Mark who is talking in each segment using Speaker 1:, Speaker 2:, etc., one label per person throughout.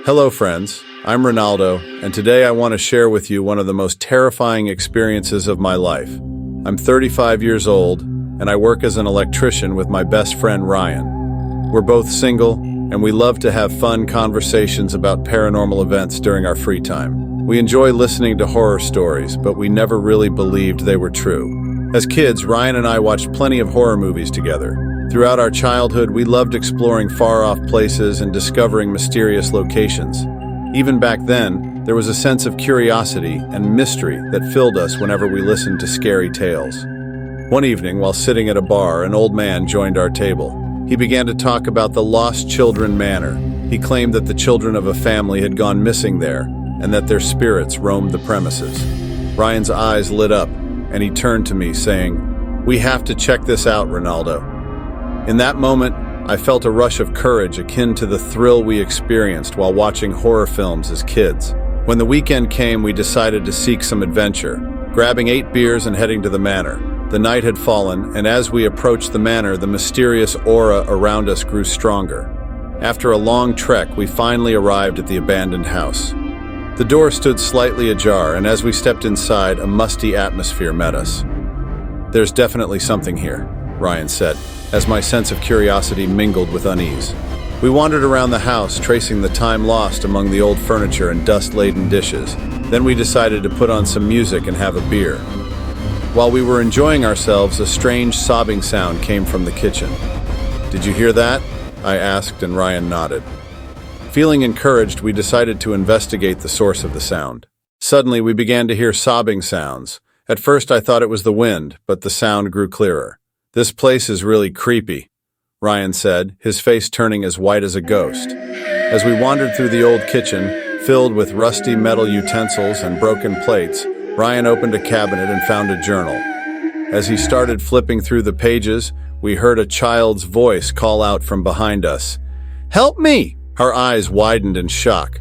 Speaker 1: Hello friends, I'm Ronaldo, and today I want to share with you one of the most terrifying experiences of my life. I'm 35 years old, and I work as an electrician with my best friend Ryan. We're both single, and we love to have fun conversations about paranormal events during our free time. We enjoy listening to horror stories, but we never really believed they were true. As kids, Ryan and I watched plenty of horror movies together. Throughout our childhood, we loved exploring far-off places and discovering mysterious locations. Even back then, there was a sense of curiosity and mystery that filled us whenever we listened to scary tales. One evening, while sitting at a bar, an old man joined our table. He began to talk about the Lost Children Manor. He claimed that the children of a family had gone missing there and that their spirits roamed the premises. Ryan's eyes lit up, and he turned to me saying, "We have to check this out, Ronaldo." In that moment, I felt a rush of courage akin to the thrill we experienced while watching horror films as kids. When the weekend came, we decided to seek some adventure, grabbing 8 beers and heading to the manor. The night had fallen, and as we approached the manor, the mysterious aura around us grew stronger. After a long trek, we finally arrived at the abandoned house. The door stood slightly ajar, and as we stepped inside, a musty atmosphere met us. "There's definitely something here," Ryan said, as my sense of curiosity mingled with unease. We wandered around the house, tracing the time lost among the old furniture and dust-laden dishes. Then we decided to put on some music and have a beer. While we were enjoying ourselves, a strange sobbing sound came from the kitchen. "Did you hear that?" I asked, and Ryan nodded. Feeling encouraged, we decided to investigate the source of the sound. Suddenly, we began to hear sobbing sounds. At first, I thought it was the wind, but the sound grew clearer. "This place is really creepy," Ryan said, his face turning as white as a ghost. As we wandered through the old kitchen, filled with rusty metal utensils and broken plates, Ryan opened a cabinet and found a journal. As he started flipping through the pages, we heard a child's voice call out from behind us, "Help me!" Our eyes widened in shock.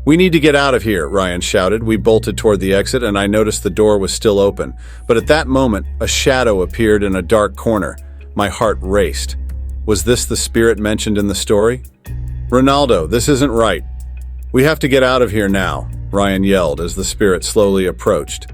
Speaker 1: "We need to get out of here," Ryan shouted. We bolted toward the exit, and I noticed the door was still open. But at that moment, a shadow appeared in a dark corner. My heart raced. Was this the spirit mentioned in the story? "Ronaldo, this isn't right. We have to get out of here now," Ryan yelled as the spirit slowly approached.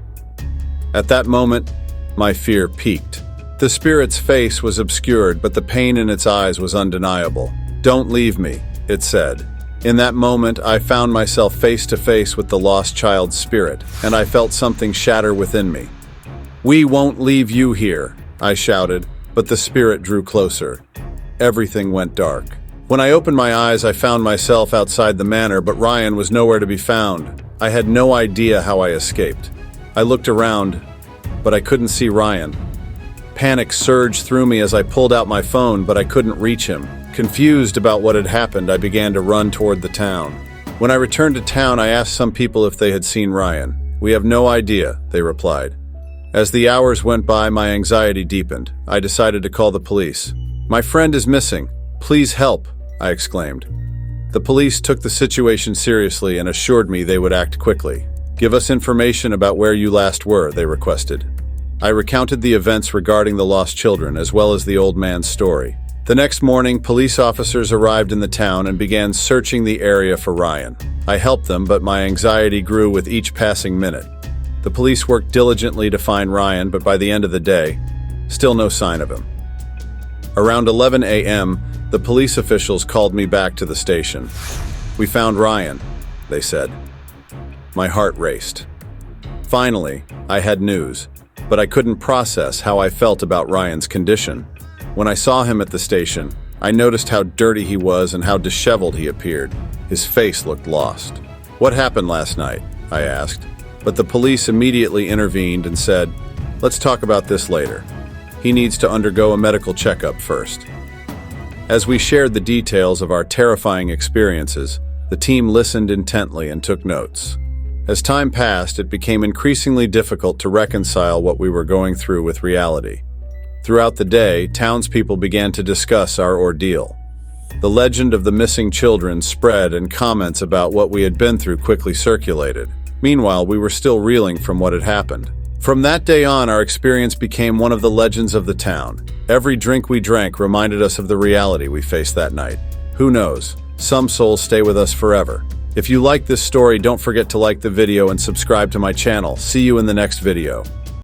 Speaker 1: At that moment, my fear peaked. The spirit's face was obscured, but the pain in its eyes was undeniable. "Don't leave me," it said. In that moment, I found myself face to face with the lost child's spirit, and I felt something shatter within me. "We won't leave you here," I shouted, but the spirit drew closer. Everything went dark. When I opened my eyes, I found myself outside the manor, but Ryan was nowhere to be found. I had no idea how I escaped. I looked around, but I couldn't see Ryan. Panic surged through me as I pulled out my phone, but I couldn't reach him. Confused about what had happened, I began to run toward the town. When I returned to town, I asked some people if they had seen Ryan. "We have no idea," they replied. As the hours went by, my anxiety deepened. I decided to call the police. "My friend is missing. Please help," I exclaimed. The police took the situation seriously and assured me they would act quickly. "Give us information about where you last were," they requested. I recounted the events regarding the lost children, as well as the old man's story. The next morning, police officers arrived in the town and began searching the area for Ryan. I helped them, but my anxiety grew with each passing minute. The police worked diligently to find Ryan, but by the end of the day, still no sign of him. Around 11 a.m., the police officials called me back to the station. "We found Ryan," they said. My heart raced. Finally, I had news, but I couldn't process how I felt about Ryan's condition. When I saw him at the station, I noticed how dirty he was and how disheveled he appeared. His face looked lost. "What happened last night?" I asked. But the police immediately intervened and said, "Let's talk about this later. He needs to undergo a medical checkup first." As we shared the details of our terrifying experiences, the team listened intently and took notes. As time passed, it became increasingly difficult to reconcile what we were going through with reality. Throughout the day, townspeople began to discuss our ordeal. The legend of the missing children spread, and comments about what we had been through quickly circulated. Meanwhile, we were still reeling from what had happened. From that day on, our experience became one of the legends of the town. Every drink we drank reminded us of the reality we faced that night. Who knows? Some souls stay with us forever. If you like this story, don't forget to like the video and subscribe to my channel. See you in the next video.